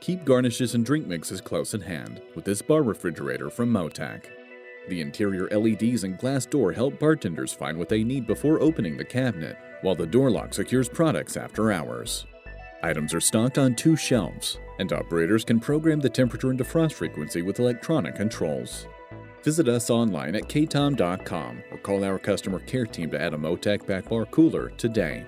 Keep garnishes and drink mixes close at hand with this bar refrigerator from Motac. The interior LEDs and glass door help bartenders find what they need before opening the cabinet, while the door lock secures products after hours. Items are stocked on 2 shelves, and operators can program the temperature and defrost frequency with electronic controls. Visit us online at ktom.com or call our customer care team to add a Motac back bar cooler today.